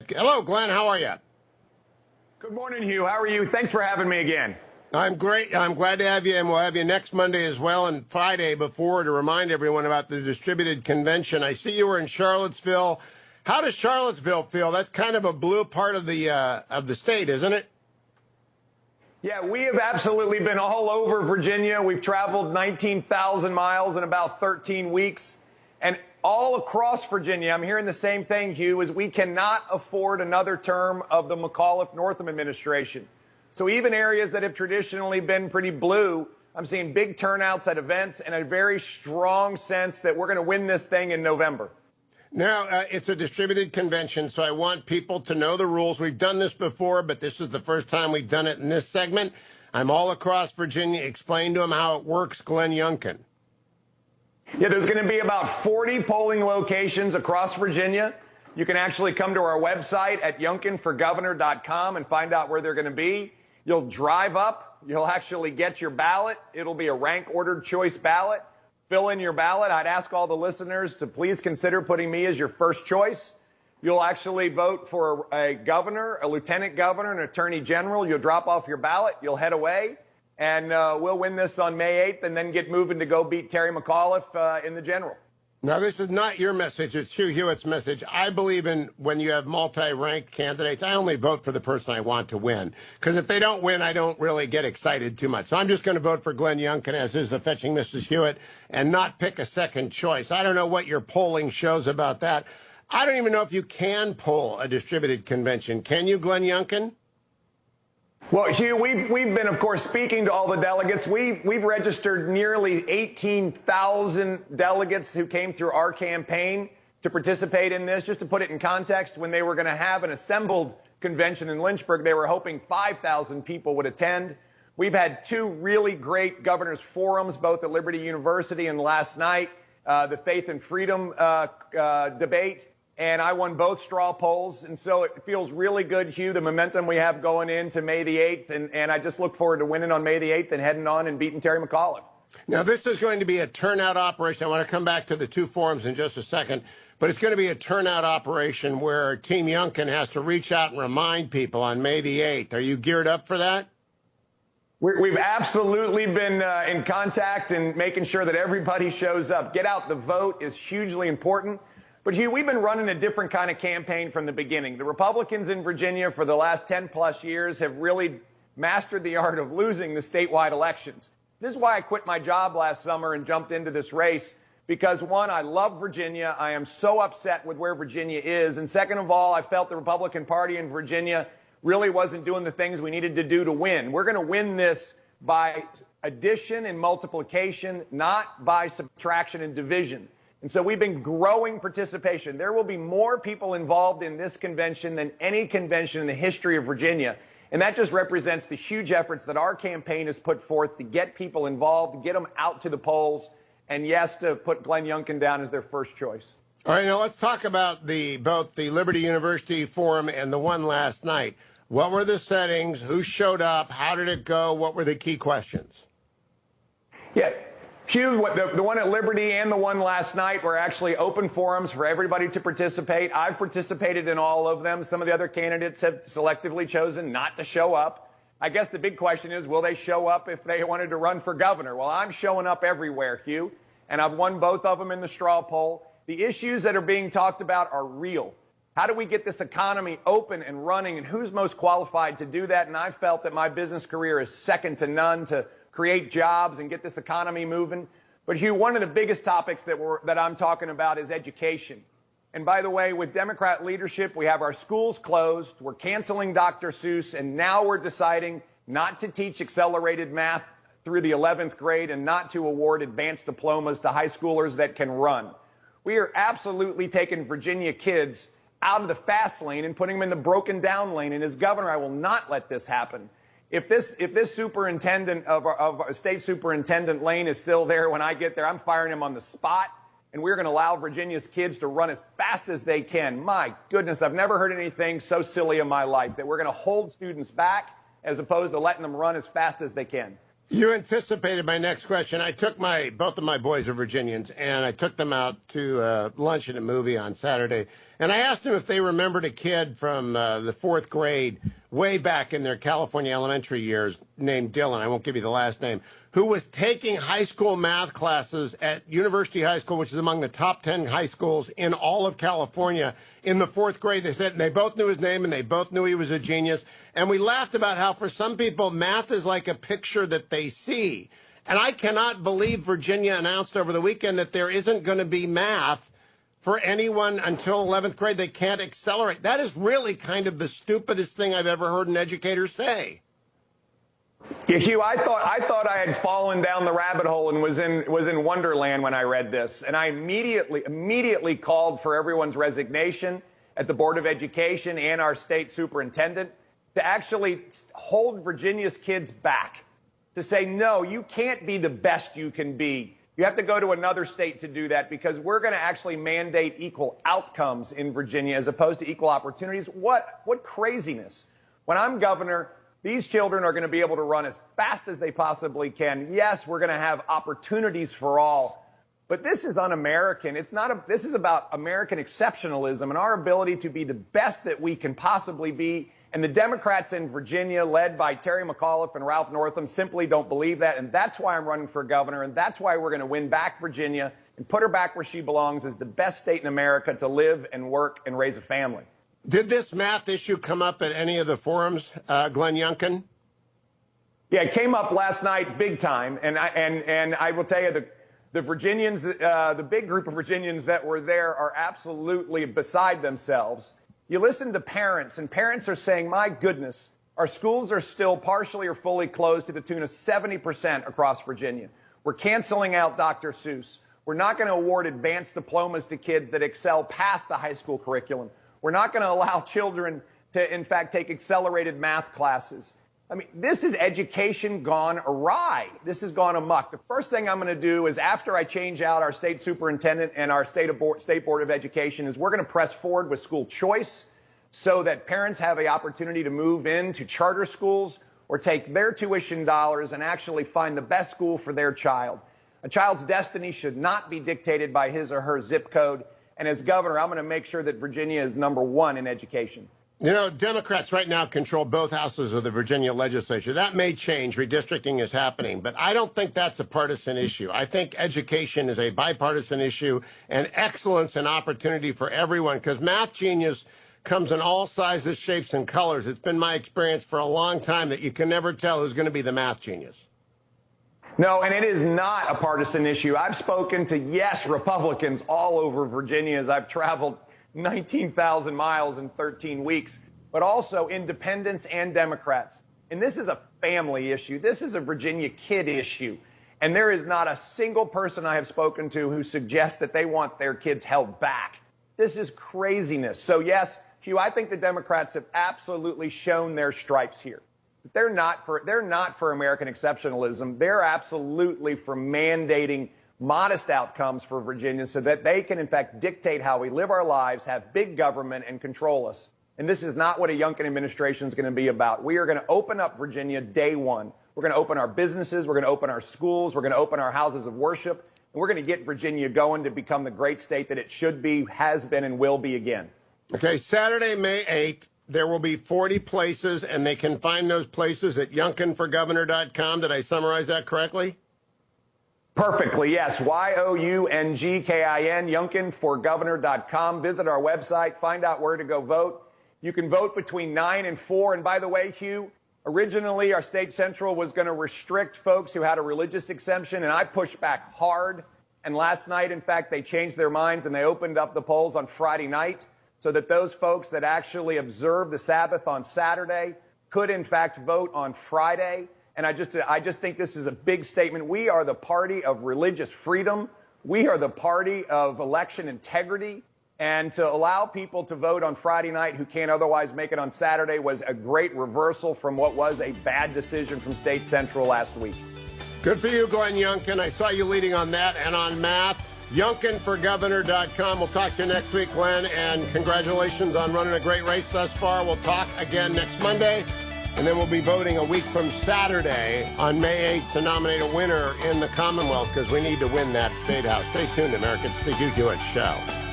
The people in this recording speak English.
Hello, Glenn. How are you? Good morning, Hugh. How are you? Thanks for having me again. I'm great. I'm glad to have you, and we'll have you next Monday as well, and Friday before to remind everyone about the distributed convention. I see you were in Charlottesville. How does Charlottesville feel? That's kind of a blue part of the state, isn't it? Yeah, we have absolutely been all over Virginia. We've traveled 19,000 miles in about 13 weeks. And all across Virginia, I'm hearing the same thing, Hugh, is we cannot afford another term of the McAuliffe-Northam administration. So even areas that have traditionally been pretty blue, I'm seeing big turnouts at events and a very strong sense that we're going to win this thing in November. Now, it's a distributed convention, so I want people to know the rules. We've done this before, but this is the first time we've done it in this segment. I'm all across Virginia. Explain to them how it works, Glenn Youngkin. Yeah, there's going to be about 40 polling locations across Virginia. You can actually come to our website at youngkinforgovernor.com and find out where they're going to be. You'll drive up. You'll actually get your ballot. It'll be a rank-ordered choice ballot. Fill in your ballot. I'd ask all the listeners to please consider putting me as your first choice. You'll actually vote for a governor, a lieutenant governor, an attorney general. You'll drop off your ballot. You'll head away. And we'll win this on May 8th and then get moving to go beat Terry McAuliffe in the general. Now, this is not your message. It's Hugh Hewitt's message. I believe in when you have multi-ranked candidates, I only vote for the person I want to win. Because if they don't win, I don't really get excited too much. So I'm just going to vote for Glenn Youngkin, as is the fetching Mrs. Hewitt, and not pick a second choice. I don't know what your polling shows about that. I don't even know if you can poll a distributed convention. Can you, Glenn Youngkin? Well, Hugh, we've been, of course, speaking to all the delegates. We've registered nearly 18,000 delegates who came through our campaign to participate in this. Just to put it in context, when they were going to have an assembled convention in Lynchburg, they were hoping 5,000 people would attend. We've had two really great governors' forums, both at Liberty University and last night, the Faith and Freedom debate. And I won both straw polls. And so it feels really good, Hugh, the momentum we have going into May the 8th. And I just look forward to winning on May the 8th and heading on and beating Terry McAuliffe. Now, this is going to be a turnout operation. I want to come back to the two forums in just a second. But it's going to be a turnout operation where Team Youngkin has to reach out and remind people on May the 8th. Are you geared up for that? We've absolutely been in contact and making sure that everybody shows up. Get out the vote is hugely important. But, Hugh, we've been running a different kind of campaign from the beginning. The Republicans in Virginia for the last 10-plus years have really mastered the art of losing the statewide elections. This is why I quit my job last summer and jumped into this race, because, one, I love Virginia. I am so upset with where Virginia is. And second of all, I felt the Republican Party in Virginia really wasn't doing the things we needed to do to win. We're going to win this by addition and multiplication, not by subtraction and division. And so we've been growing participation. There will be more people involved in this convention than any convention in the history of Virginia. And that just represents the huge efforts that our campaign has put forth to get people involved, to get them out to the polls, and yes, to put Glenn Youngkin down as their first choice. All right, now let's talk about both the Liberty University Forum and the one last night. What were the settings? Who showed up? How did it go? What were the key questions? Yeah. Hugh, the one at Liberty and the one last night were actually open forums for everybody to participate. I've participated in all of them. Some of the other candidates have selectively chosen not to show up. I guess the big question is, will they show up if they wanted to run for governor? Well, I'm showing up everywhere, Hugh, and I've won both of them in the straw poll. The issues that are being talked about are real. How do we get this economy open and running, and who's most qualified to do that? And I felt that my business career is second to none to create jobs and get this economy moving. But Hugh, one of the biggest topics that I'm talking about is education. And by the way, with Democrat leadership, we have our schools closed, we're canceling Dr. Seuss, and now we're deciding not to teach accelerated math through the 11th grade and not to award advanced diplomas to high schoolers that can run. We are absolutely taking Virginia kids out of the fast lane and putting them in the broken down lane. And as governor, I will not let this happen. If this superintendent of state superintendent lane is still there when I get there, I'm firing him on the spot. And we're going to allow Virginia's kids to run as fast as they can. My goodness, I've never heard anything so silly in my life, that we're going to hold students back as opposed to letting them run as fast as they can. You anticipated my next question. I took both of my boys are Virginians, and I took them out to lunch and a movie on Saturday. And I asked them if they remembered a kid from the fourth grade, way back in their California elementary years, named Dylan. I won't give you the last name, who was taking high school math classes at University High School, which is among the top 10 high schools in all of California. In the fourth grade, they said, and they both knew his name, and they both knew he was a genius. And we laughed about how for some people, math is like a picture that they see. And I cannot believe Virginia announced over the weekend that there isn't going to be math for anyone until 11th grade. They can't accelerate. That is really kind of the stupidest thing I've ever heard an educator say. Yeah, Hugh, I thought I had fallen down the rabbit hole and was in Wonderland when I read this. And I immediately called for everyone's resignation at the Board of Education and our state superintendent to actually hold Virginia's kids back, to say, no, you can't be the best you can be. You have to go to another state to do that, because we're going to actually mandate equal outcomes in Virginia as opposed to equal opportunities. What craziness. When I'm governor, these children are going to be able to run as fast as they possibly can. Yes, we're going to have opportunities for all, but this is un-American. This is about American exceptionalism and our ability to be the best that we can possibly be. And the Democrats in Virginia, led by Terry McAuliffe and Ralph Northam, simply don't believe that. And that's why I'm running for governor. And that's why we're going to win back Virginia and put her back where she belongs, as the best state in America to live and work and raise a family. Did this math issue come up at any of the forums, Glenn Youngkin? Yeah, it came up last night big time. And I will tell you, the Virginians, the big group of Virginians that were there are absolutely beside themselves. You listen to parents, and parents are saying, my goodness, our schools are still partially or fully closed to the tune of 70% across Virginia. We're canceling out Dr. Seuss. We're not going to award advanced diplomas to kids that excel past the high school curriculum. We're not going to allow children to, in fact, take accelerated math classes. I mean, this is education gone awry. This has gone amok. The first thing I'm going to do is, after I change out our state superintendent and our state board of education, is we're going to press forward with school choice so that parents have the opportunity to move into charter schools or take their tuition dollars and actually find the best school for their child. A child's destiny should not be dictated by his or her zip code. And as governor, I'm going to make sure that Virginia is #1 in education. You know, Democrats right now control both houses of the Virginia legislature. That may change. Redistricting is happening. But I don't think that's a partisan issue. I think education is a bipartisan issue, and excellence and opportunity for everyone, because math genius comes in all sizes, shapes, and colors. It's been my experience for a long time that you can never tell who's going to be the math genius. No, and it is not a partisan issue. I've spoken to, yes, Republicans all over Virginia as I've traveled 19,000 miles in 13 weeks, but also independents and Democrats. And this is a family issue. This is a Virginia kid issue. And there is not a single person I have spoken to who suggests that they want their kids held back. This is craziness. So, yes, Hugh, I think the Democrats have absolutely shown their stripes here. They're not for American exceptionalism. They're absolutely for mandating modest outcomes for Virginia so that they can, in fact, dictate how we live our lives, have big government, and control us. And this is not what a Youngkin administration is going to be about. We are going to open up Virginia day one. We're going to open our businesses. We're going to open our schools. We're going to open our houses of worship. And we're going to get Virginia going to become the great state that it should be, has been, and will be again. Okay, Saturday, May 8th. There will be 40 places, and they can find those places at youngkinforgovernor.com. Did I summarize that correctly? Perfectly, yes. YOUNGKIN, youngkinforgovernor.com. Visit our website, find out where to go vote. You can vote between 9 and 4. And by the way, Hugh, originally our state central was going to restrict folks who had a religious exemption, and I pushed back hard. And last night, in fact, they changed their minds and they opened up the polls on Friday night, so that those folks that actually observe the Sabbath on Saturday could, in fact, vote on Friday. And I just think this is a big statement. We are the party of religious freedom. We are the party of election integrity. And to allow people to vote on Friday night who can't otherwise make it on Saturday was a great reversal from what was a bad decision from State Central last week. Good for you, Glenn Youngkin. I saw you leading on that and on math. YoungkinForGovernor.com. We'll talk to you next week, Glenn, and congratulations on running a great race thus far. We'll talk again next Monday. And then we'll be voting a week from Saturday on May 8th to nominate a winner in the Commonwealth because we need to win that state house. Stay tuned, Americans. It's the Hugh Hewitt Show.